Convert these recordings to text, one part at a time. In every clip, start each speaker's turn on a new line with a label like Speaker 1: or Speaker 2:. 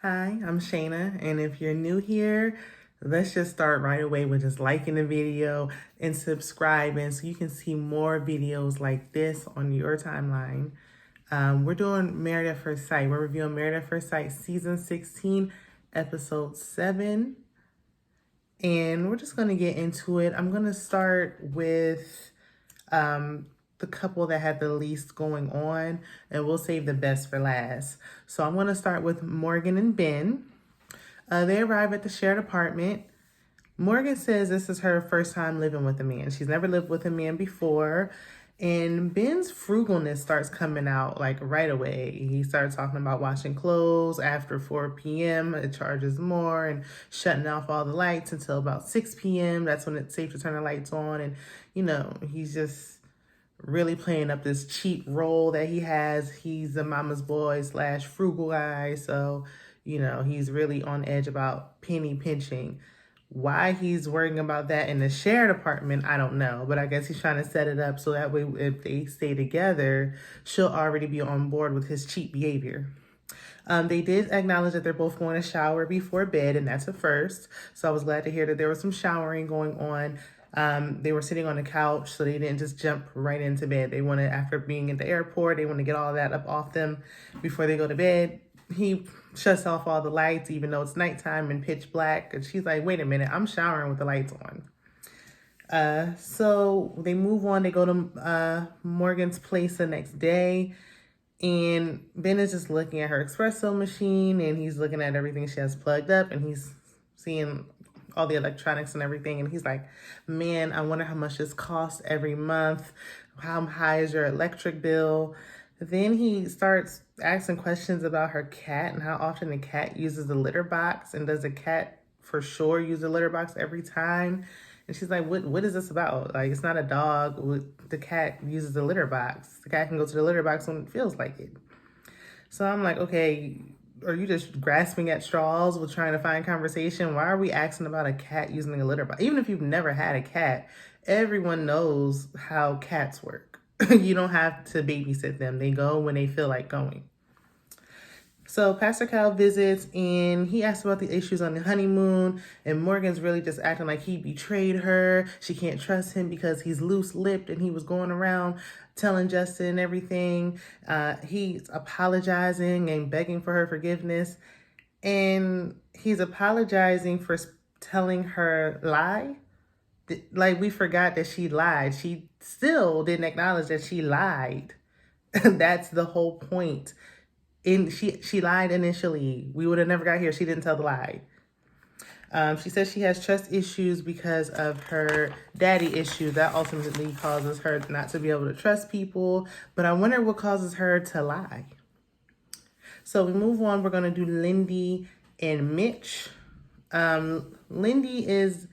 Speaker 1: Hi, I'm Shayna, and if you're new here, let's just start right away with just liking the video and subscribing so you can see more videos like this on your timeline. We're doing Married at First Sight. We're reviewing Married at First Sight Season 16, Episode 7, and we're just going to get into it. I'm going to start with the couple that had the least going on, and we'll save the best for last. So I'm going to start with Morgan and Ben. They arrive at the shared apartment. Morgan says this is her first time living with a man. She's never lived with a man before. And Ben's frugalness starts coming out like right away. He starts talking about washing clothes after 4 p.m. It charges more, and shutting off all the lights until about 6 p.m. That's when it's safe to turn the lights on. And, he's just really playing up this cheap role that he has. He's a mama's boy / frugal guy. So, he's really on edge about penny pinching. Why he's worrying about that in the shared apartment, I don't know. But I guess he's trying to set it up so that way if they stay together, she'll already be on board with his cheap behavior. They did acknowledge that they're both going to shower before bed, and that's a first. So I was glad to hear that there was some showering going on. They were sitting on the couch, so they didn't just jump right into bed. They wanted, after being at the airport, they want to get all that up off them before they go to bed. He shuts off all the lights, even though it's nighttime and pitch black. And she's like, wait a minute, I'm showering with the lights on. So they move on. They go to Morgan's place the next day. And Ben is just looking at her espresso machine, and he's looking at everything she has plugged up, and he's seeing all the electronics and everything. And he's like, man, I wonder how much this costs every month. How high is your electric bill? Then he starts asking questions about her cat and how often the cat uses the litter box. And does the cat for sure use the litter box every time? And she's like, what is this about? Like, it's not a dog. The cat uses the litter box. The cat can go to the litter box when it feels like it. So I'm like, okay, are you just grasping at straws with trying to find conversation? Why are we asking about a cat using a litter box? Even if you've never had a cat, everyone knows how cats work. You don't have to babysit them. They go when they feel like going. So Pastor Cal visits, and he asks about the issues on the honeymoon, and Morgan's really just acting like he betrayed her. She can't trust him because he's loose-lipped, and he was going around telling Justin everything. He's apologizing and begging for her forgiveness, and he's apologizing for telling her lie. Like, we forgot that she lied. She still didn't acknowledge that she lied. That's the whole point. She lied initially. We would have never got here. She didn't tell the lie. She says she has trust issues because of her daddy issue. That ultimately causes her not to be able to trust people. But I wonder what causes her to lie. So we move on. We're going to do Lindy and Mitch. Lindy is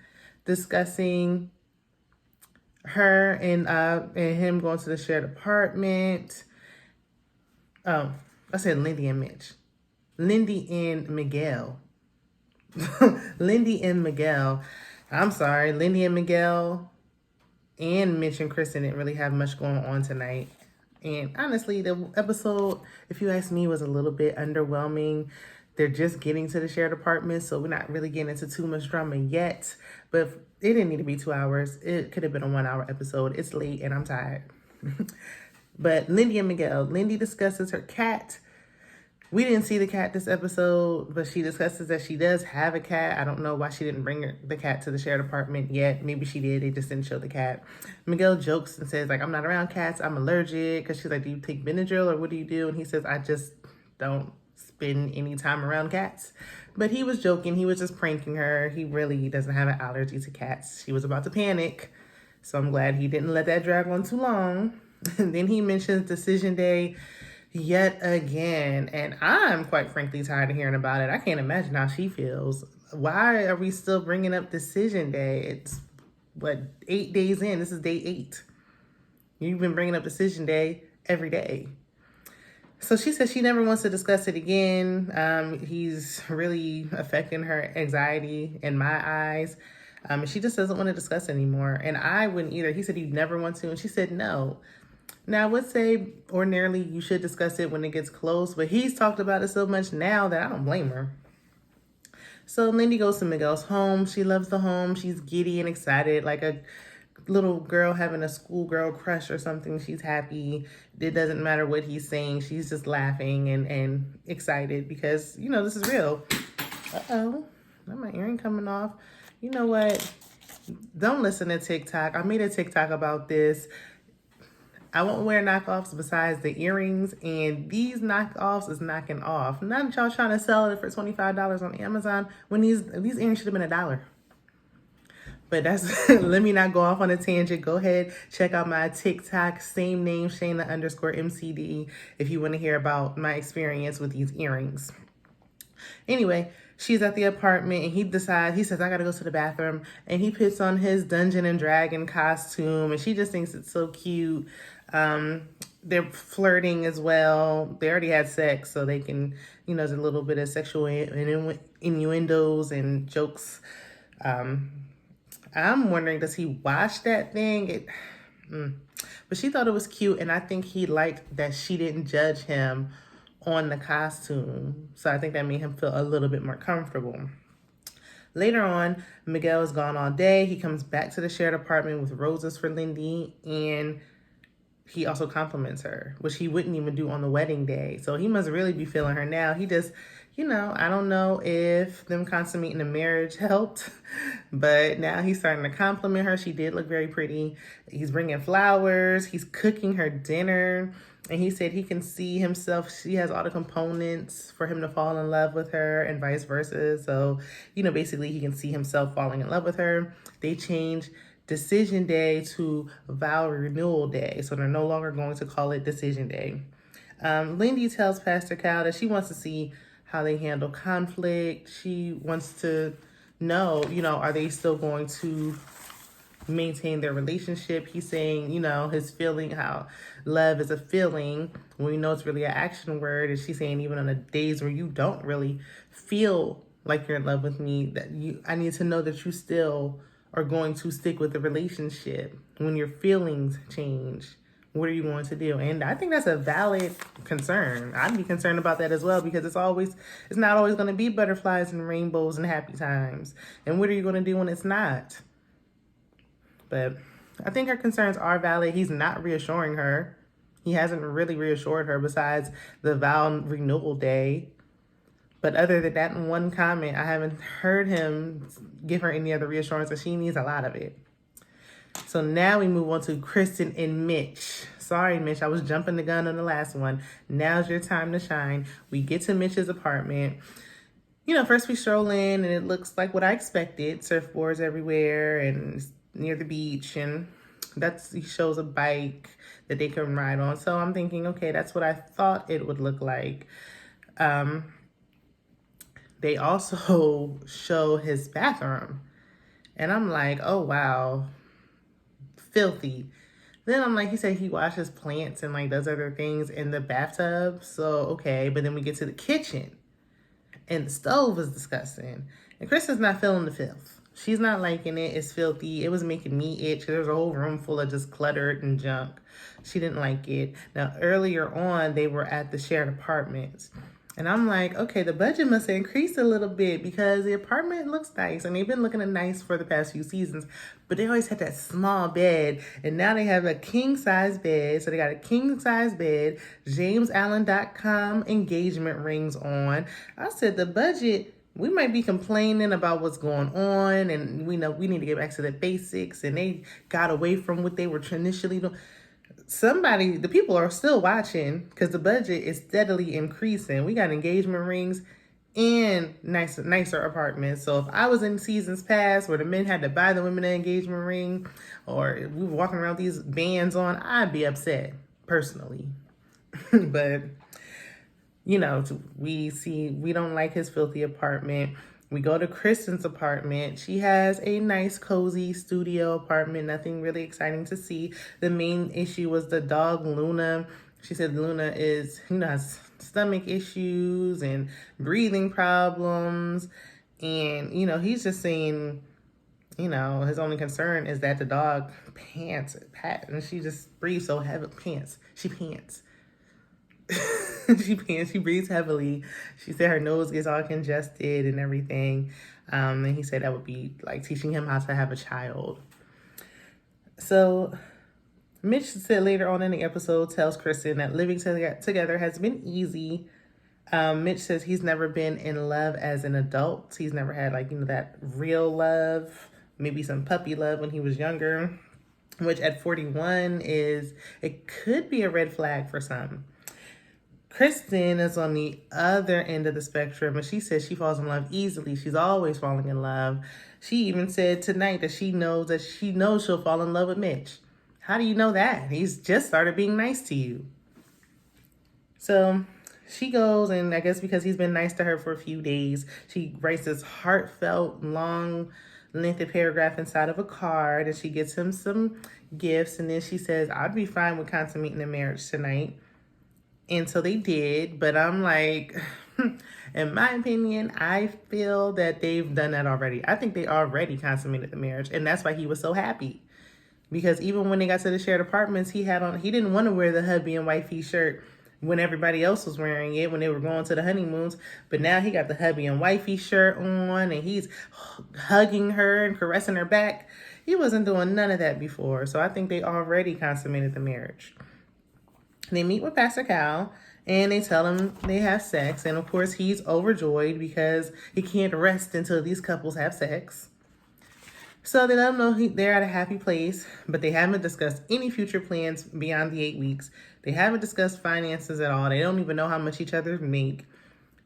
Speaker 1: discussing her and him going to the shared apartment. Oh, I said Lindy and Mitch. Lindy and Miguel. Lindy and Miguel. I'm sorry. Lindy and Miguel and Mitch and Kristen didn't really have much going on tonight. And honestly, the episode, if you ask me, was a little bit underwhelming. They're just getting to the shared apartment, so we're not really getting into too much drama yet. But it didn't need to be 2 hours. It could have been a 1 hour episode. It's late and I'm tired. But Lindy and Miguel. Lindy discusses her cat. We didn't see the cat this episode, but she discusses that she does have a cat. I don't know why she didn't bring the cat to the shared apartment yet. Maybe she did. They just didn't show the cat. Miguel jokes and says, like, I'm not around cats. I'm allergic. Because she's like, do you take Benadryl or what do you do? And he says, I just don't spend any time around cats. But he was joking. He was just pranking her. He really doesn't have an allergy to cats. She was about to panic. So I'm glad he didn't let that drag on too long. And then he mentions decision day yet again. And I'm quite frankly tired of hearing about it. I can't imagine how she feels. Why are we still bringing up decision day? It's, 8 days in? This is day 8. You've been bringing up decision day every day. So she says she never wants to discuss it again. He's really affecting her anxiety in my eyes. She just doesn't want to discuss it anymore. And I wouldn't either. He said he'd never want to. And she said no. Now, I would say ordinarily you should discuss it when it gets close, but he's talked about it so much now that I don't blame her. So Lindy goes to Miguel's home. She loves the home. She's giddy and excited, like a little girl having a schoolgirl crush or something. She's happy. It doesn't matter what he's saying. She's just laughing and excited because, you know, this is real. Uh-oh, my earring coming off. You know what? Don't listen to TikTok. I made a TikTok about this. I won't wear knockoffs besides the earrings, and these knockoffs is knocking off. None of y'all trying to sell it for $25 on Amazon when these earrings should have been $1. But that's, let me not go off on a tangent. Go ahead, check out my TikTok, same name, Shayna_MCD, if you want to hear about my experience with these earrings. Anyway, she's at the apartment and he says, I gotta go to the bathroom. And he puts on his Dungeon and Dragon costume and she just thinks it's so cute. They're flirting as well. They already had sex, so they can, you know, there's a little bit of sexual innuendos and jokes. I'm wondering, does he watch that thing? But she thought it was cute, and I think he liked that she didn't judge him on the costume. So I think that made him feel a little bit more comfortable. Later on, Miguel is gone all day. He comes back to the shared apartment with roses for Lindy, and he also compliments her, which he wouldn't even do on the wedding day. So he must really be feeling her now. He just, you know, I don't know if them consummating a marriage helped, but now he's starting to compliment her. She did look very pretty. He's bringing flowers. He's cooking her dinner. And he said he can see himself. She has all the components for him to fall in love with her and vice versa. So, you know, basically he can see himself falling in love with her. They change decision day to vow renewal day. So they're no longer going to call it decision day. Lindy tells Pastor Cal that she wants to see how they handle conflict. She wants to know, you know, are they still going to maintain their relationship? He's saying, you know, his feeling, how love is a feeling when we know it's really an action word. And she's saying, even on the days where you don't really feel like you're in love with me, that I need to know that you still are going to stick with the relationship. When your feelings change, what are you going to do? And I think that's a valid concern. I'd be concerned about that as well, because it's not always going to be butterflies and rainbows and happy times. And what are you going to do when it's not? But I think her concerns are valid. He's not reassuring her. He hasn't really reassured her besides the vow renewal day. But other than that one comment, I haven't heard him give her any other reassurance, and she needs a lot of it. So now we move on to Kristen and Mitch. Sorry, Mitch, I was jumping the gun on the last one. Now's your time to shine. We get to Mitch's apartment. You know, first we stroll in, and it looks like what I expected. Surfboards everywhere and near the beach, and he shows a bike that they can ride on. So I'm thinking, okay, that's what I thought it would look like. They also show his bathroom, and I'm like, oh wow, filthy. Then I'm like, he said he washes plants and like does other things in the bathtub. So okay, but then we get to the kitchen, and the stove is disgusting, and Kristen's not feeling the filth. She's not liking it. It's filthy. It was making me itch. There's a whole room full of just cluttered and junk. She didn't like it. Now, earlier on, they were at the shared apartments. And I'm like, okay, the budget must have increased a little bit because the apartment looks nice. And they've been looking nice for the past few seasons. But they always had that small bed. And now they have a king-size bed. So they got a king-size bed, JamesAllen.com engagement rings on. I said the budget, we might be complaining about what's going on, and we know we need to get back to the basics, and they got away from what they were initially doing. The people are still watching because the budget is steadily increasing. We got engagement rings and nicer apartments. So if I was in seasons past where the men had to buy the women an engagement ring, or we were walking around with these bands on, I'd be upset personally. But you know, we don't like his filthy apartment. We go to Kristen's apartment. She has a nice, cozy studio apartment. Nothing really exciting to see. The main issue was the dog, Luna. She said Luna has stomach issues and breathing problems. And, he's just saying You know, his only concern is that the dog pants, and she just breathes so heavy. She pants. She pants. She breathes heavily. She said her nose gets all congested and everything. And he said that would be like teaching him how to have a child. So Mitch said later on in the episode, tells Kristen that living together has been easy. Mitch says he's never been in love as an adult. He's never had that real love, maybe some puppy love when he was younger, which at 41 it could be a red flag for some. Kristen is on the other end of the spectrum, and she says she falls in love easily. She's always falling in love. She even said tonight that she knows she'll fall in love with Mitch. How do you know that? He's just started being nice to you. So she goes, and I guess because he's been nice to her for a few days, she writes this heartfelt, long, lengthy paragraph inside of a card, and she gets him some gifts, and then she says, I'd be fine with consummating the marriage tonight. And so they did, but I'm like, in my opinion, I feel that they've done that already. I think they already consummated the marriage, and that's why he was so happy. Because even when they got to the shared apartments, he didn't want to wear the hubby and wifey shirt when everybody else was wearing it when they were going to the honeymoons. But now he got the hubby and wifey shirt on, and he's hugging her and caressing her back. He wasn't doing none of that before. So I think they already consummated the marriage. They meet with Pastor Cal, and they tell him they have sex. And of course, he's overjoyed because he can't rest until these couples have sex. So they let him know they're at a happy place, but they haven't discussed any future plans beyond the 8 weeks. They haven't discussed finances at all. They don't even know how much each other make.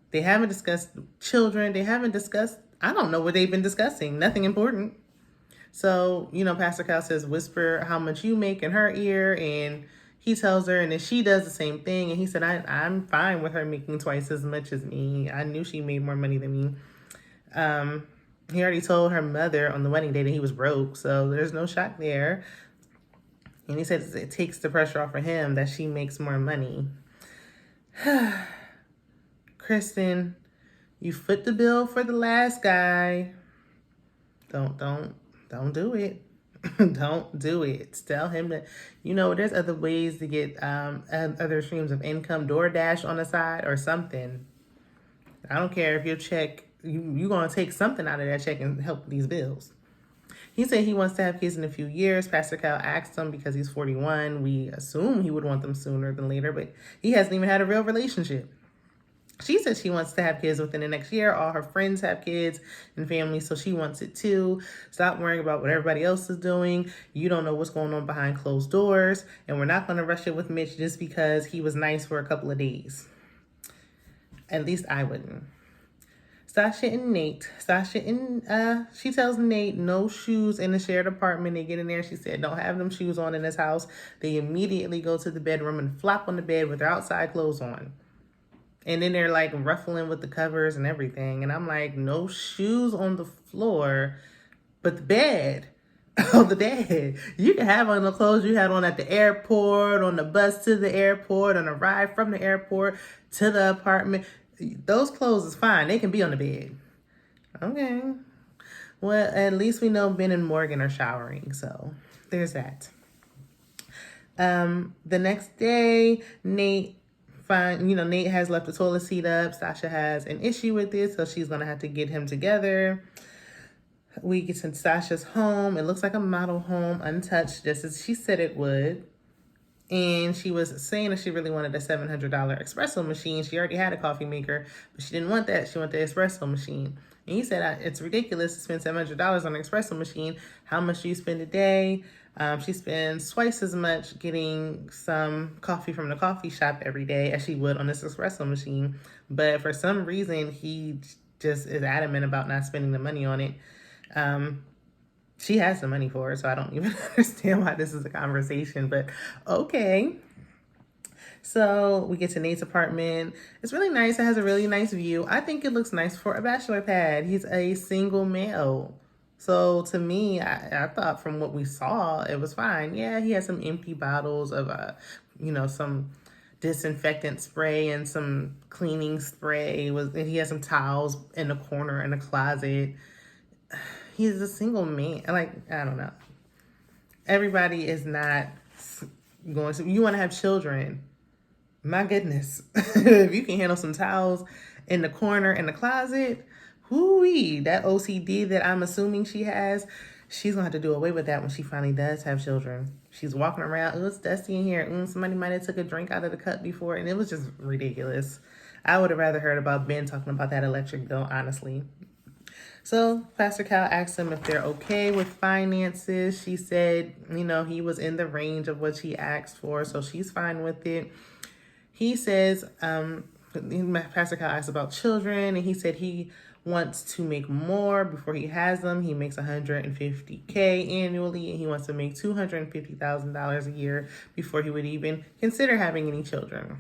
Speaker 1: They haven't discussed children. They haven't discussed, I don't know what they've been discussing. Nothing important. So, Pastor Cal says, whisper how much you make in her ear, and he tells her, and then she does the same thing. And he said, I'm fine with her making twice as much as me. I knew she made more money than me. He already told her mother on the wedding day that he was broke, so there's no shock there. And he says it takes the pressure off of him that she makes more money. Kristen, you foot the bill for the last guy. Don't do it. Don't do it. Tell him that, there's other ways to get other streams of income, DoorDash on the side or something. I don't care if your check, you're going to take something out of that check and help these bills. He said he wants to have kids in a few years. Pastor Cal asked him because he's 41. We assume he would want them sooner than later, but he hasn't even had a real relationship. She said she wants to have kids within the next year. All her friends have kids and families, so she wants it too. Stop worrying about what everybody else is doing. You don't know what's going on behind closed doors, and we're not going to rush it with Mitch just because he was nice for a couple of days. At least I wouldn't. Sasha and Nate. She tells Nate no shoes in the shared apartment. They get in there. She said, don't have them shoes on in this house. They immediately go to the bedroom and flop on the bed with their outside clothes on. And then they're like ruffling with the covers and everything. And I'm like, no shoes on the floor, but the bed. Oh, the bed. You can have on the clothes you had on at the airport, on the bus to the airport, on a ride from the airport to the apartment. Those clothes is fine. They can be on the bed. Okay. Well, at least we know Ben and Morgan are showering. So there's that. The next day, Nate has left the toilet seat up. Sasha has an issue with it, so she's going to have to get him together. We get to Sasha's home. It looks like a model home, untouched, just as she said it would. And she was saying that she really wanted a $700 espresso machine. She already had a coffee maker, but she didn't want that. She wanted the espresso machine. And he said, it's ridiculous to spend $700 on an espresso machine. How much do you spend a day? She spends twice as much getting some coffee from the coffee shop every day as she would on this espresso machine. But for some reason, he just is adamant about not spending the money on it. She has the money for it, so I don't even understand why this is a conversation, but okay. So we get to Nate's apartment. It's really nice. It has a really nice view. I think it looks nice for a bachelor pad. He's a single male. So to me, I thought from what we saw, it was fine. Yeah, he has some empty bottles of, some disinfectant spray and some cleaning spray. He has some towels in the corner in the closet. he's a single man. Like, I don't know. Everybody is not going to, you want to have children. My goodness. If you can handle some towels in the corner in the closet, whoo-wee, that OCD that I'm assuming she has, she's going to have to do away with that when she finally does have children. She's walking around, oh, it's dusty in here. Somebody might have took a drink out of the cup before, and it was just ridiculous. I would have rather heard about Ben talking about that electric bill, honestly. So Pastor Cal asked him if they're okay with finances. She said, he was in the range of what she asked for, so she's fine with it. He says, Pastor Cal asked about children, and he said he wants to make more before he has them. He makes $150K annually, and he wants to make $250,000 a year before he would even consider having any children.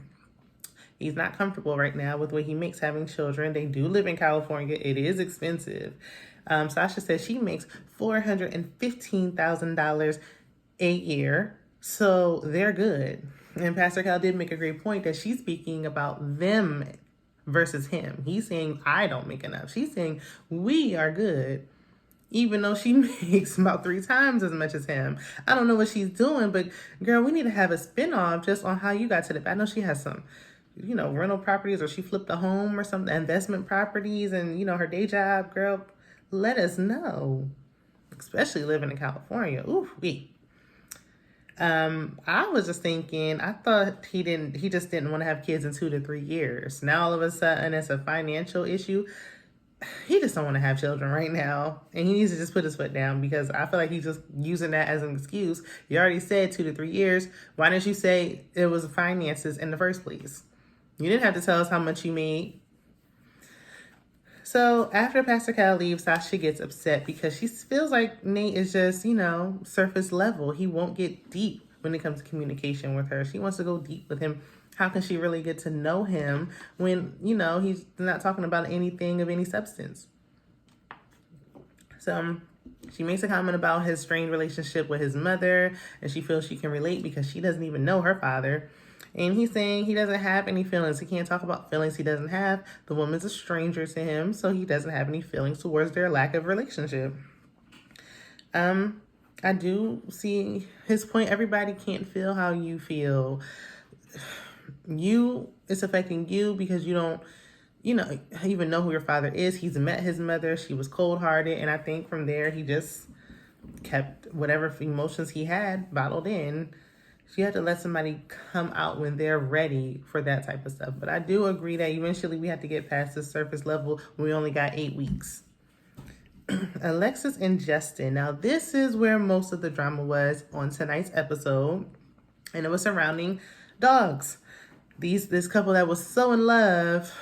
Speaker 1: He's not comfortable right now with what he makes having children. They do live in California. It is expensive. Sasha says she makes $415,000 a year. So they're good. And Pastor Cal did make a great point that she's speaking about them versus him. He's saying, I don't make enough. She's saying, we are good. Even though she makes about 3 times as much as him. I don't know what she's doing, but girl, we need to have a spinoff just on how you got to the, I know she has some, rental properties, or she flipped a home or something, investment properties, and, her day job, girl, let us know. Especially living in California. Ooh, I was just thinking, I thought he just didn't want to have kids in 2 to 3 years. Now all of a sudden it's a financial issue. He just don't want to have children right now. And he needs to just put his foot down, because I feel like he's just using that as an excuse. You already said 2 to 3 years. Why didn't you say it was finances in the first place? You didn't have to tell us how much you made. So after Pastor Cal leaves, Sasha gets upset because she feels like Nate is just, surface level. He won't get deep when it comes to communication with her. She wants to go deep with him. How can she really get to know him when, he's not talking about anything of any substance? So she makes a comment about his strained relationship with his mother, and she feels she can relate because she doesn't even know her father. And he's saying he doesn't have any feelings. He can't talk about feelings he doesn't have. The woman's a stranger to him, so he doesn't have any feelings towards their lack of relationship. I do see his point. Everybody can't feel how you feel. It's affecting you because you don't, even know who your father is. He's met his mother. She was cold-hearted. And I think from there, he just kept whatever emotions he had bottled in. She had to let somebody come out when they're ready for that type of stuff. But I do agree that eventually we have to get past the surface level when we only got 8 weeks. Alexis and Justin. Now, this is where most of the drama was on tonight's episode. And it was surrounding dogs. This couple that was so in love,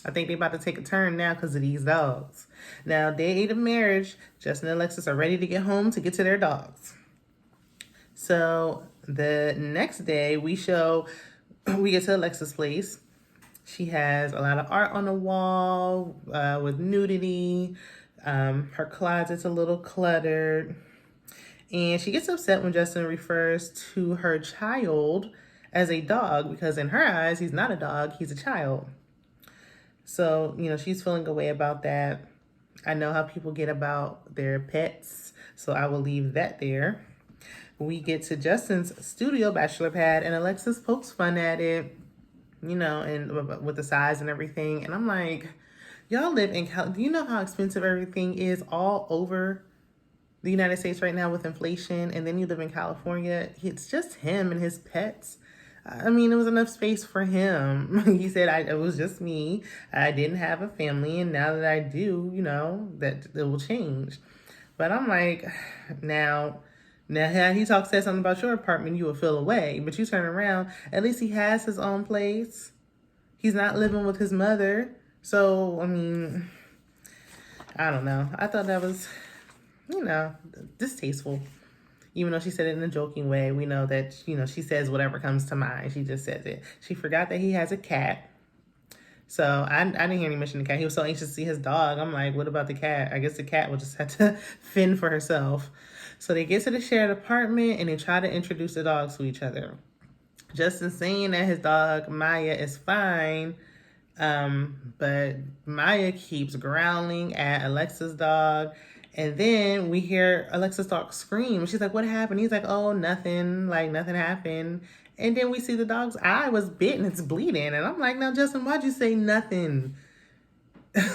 Speaker 1: I think they about to take a turn now because of these dogs. Now, day 8 of marriage, Justin and Alexis are ready to get home to get to their dogs. So the next day, we get to Alexis' place. She has a lot of art on the wall with nudity. Her closet's a little cluttered. And she gets upset when Justin refers to her child as a dog, because in her eyes, he's not a dog, he's a child. So, she's feeling a way about that. I know how people get about their pets, so I will leave that there. We get to Justin's studio bachelor pad, and Alexis pokes fun at it, and with the size and everything. And I'm like, y'all live in California. Do you know how expensive everything is all over the United States right now with inflation? And then you live in California. It's just him and his pets. I mean, it was enough space for him. He said, it was just me. I didn't have a family. And now that I do, that it will change. But I'm like, now he said something about your apartment, you will feel away. But you turn around, at least he has his own place. He's not living with his mother. So, I mean, I don't know. I thought that was, distasteful. Even though she said it in a joking way, we know that, she says whatever comes to mind. She just says it. She forgot that he has a cat. So I didn't hear any mention of the cat. He was so anxious to see his dog. I'm like, what about the cat? I guess the cat will just have to fend for herself. So they get to the shared apartment and they try to introduce the dogs to each other. Justin saying that his dog, Maya, is fine. But Maya keeps growling at Alexa's dog. And then we hear Alexis' dog scream. She's like, what happened? He's like, oh, nothing. Like, nothing happened. And then we see the dog's eye was bit and it's bleeding. And I'm like, now, Justin, why'd you say nothing?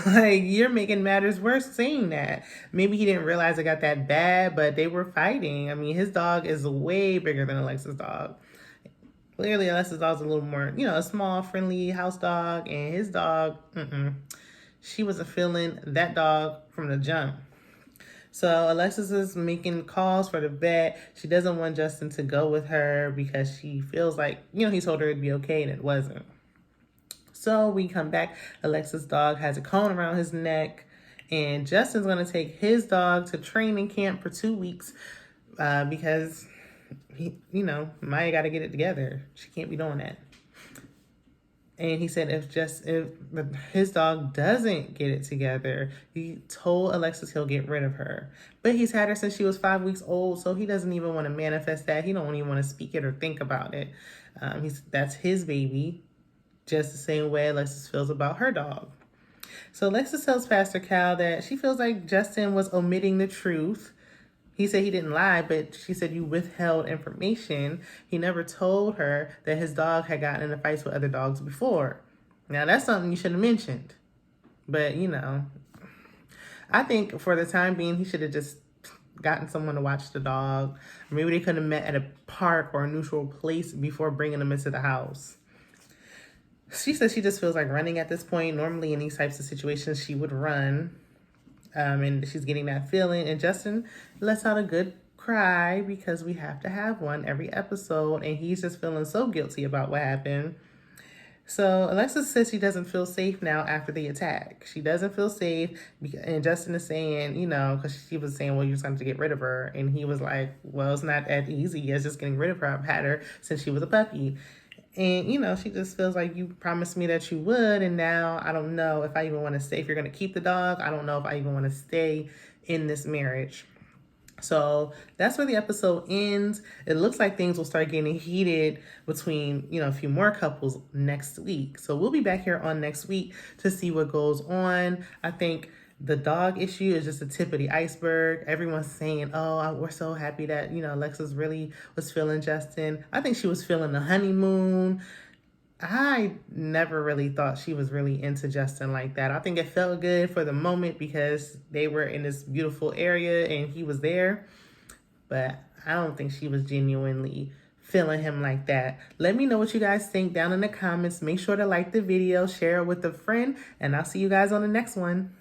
Speaker 1: Like, you're making matters worse saying that. Maybe he didn't realize it got that bad, but they were fighting. I mean, his dog is way bigger than Alexis' dog. Clearly, Alexis' dog's a little more, a small, friendly house dog. And his dog, she wasn't feeling that dog from the jump. So Alexis is making calls for the vet. She doesn't want Justin to go with her because she feels like, he told her it'd be okay and it wasn't. So we come back. Alexis' dog has a cone around his neck. And Justin's going to take his dog to training camp for 2 weeks because, Maya got to get it together. She can't be doing that. And he said if his dog doesn't get it together, he told Alexis he'll get rid of her. But he's had her since she was 5 weeks old, so he doesn't even want to manifest that. He don't even want to speak it or think about it. That's his baby, just the same way Alexis feels about her dog. So Alexis tells Pastor Cal that she feels like Justin was omitting the truth. He said he didn't lie, but she said you withheld information. He never told her that his dog had gotten into fights with other dogs before. Now, that's something you should have mentioned. But, I think for the time being, he should have just gotten someone to watch the dog. Maybe they could have met at a park or a neutral place before bringing him into the house. She says she just feels like running at this point. Normally, in these types of situations, she would run. And she's getting that feeling. And Justin lets out a good cry because we have to have one every episode. And he's just feeling so guilty about what happened. So Alexis says she doesn't feel safe now after the attack. She doesn't feel safe. And Justin is saying, because she was saying, well, you're just going to get rid of her. And he was like, well, it's not as easy as just getting rid of her. I've had her since she was a puppy. And, she just feels like you promised me that you would. And now I don't know if I even want to stay. If you're going to keep the dog, I don't know if I even want to stay in this marriage. So that's where the episode ends. It looks like things will start getting heated between, a few more couples next week. So we'll be back here on next week to see what goes on. I think the dog issue is just the tip of the iceberg. Everyone's saying, oh, we're so happy that, Alexis really was feeling Justin. I think she was feeling the honeymoon. I never really thought she was really into Justin like that. I think it felt good for the moment because they were in this beautiful area and he was there. But I don't think she was genuinely feeling him like that. Let me know what you guys think down in the comments. Make sure to like the video, share it with a friend, and I'll see you guys on the next one.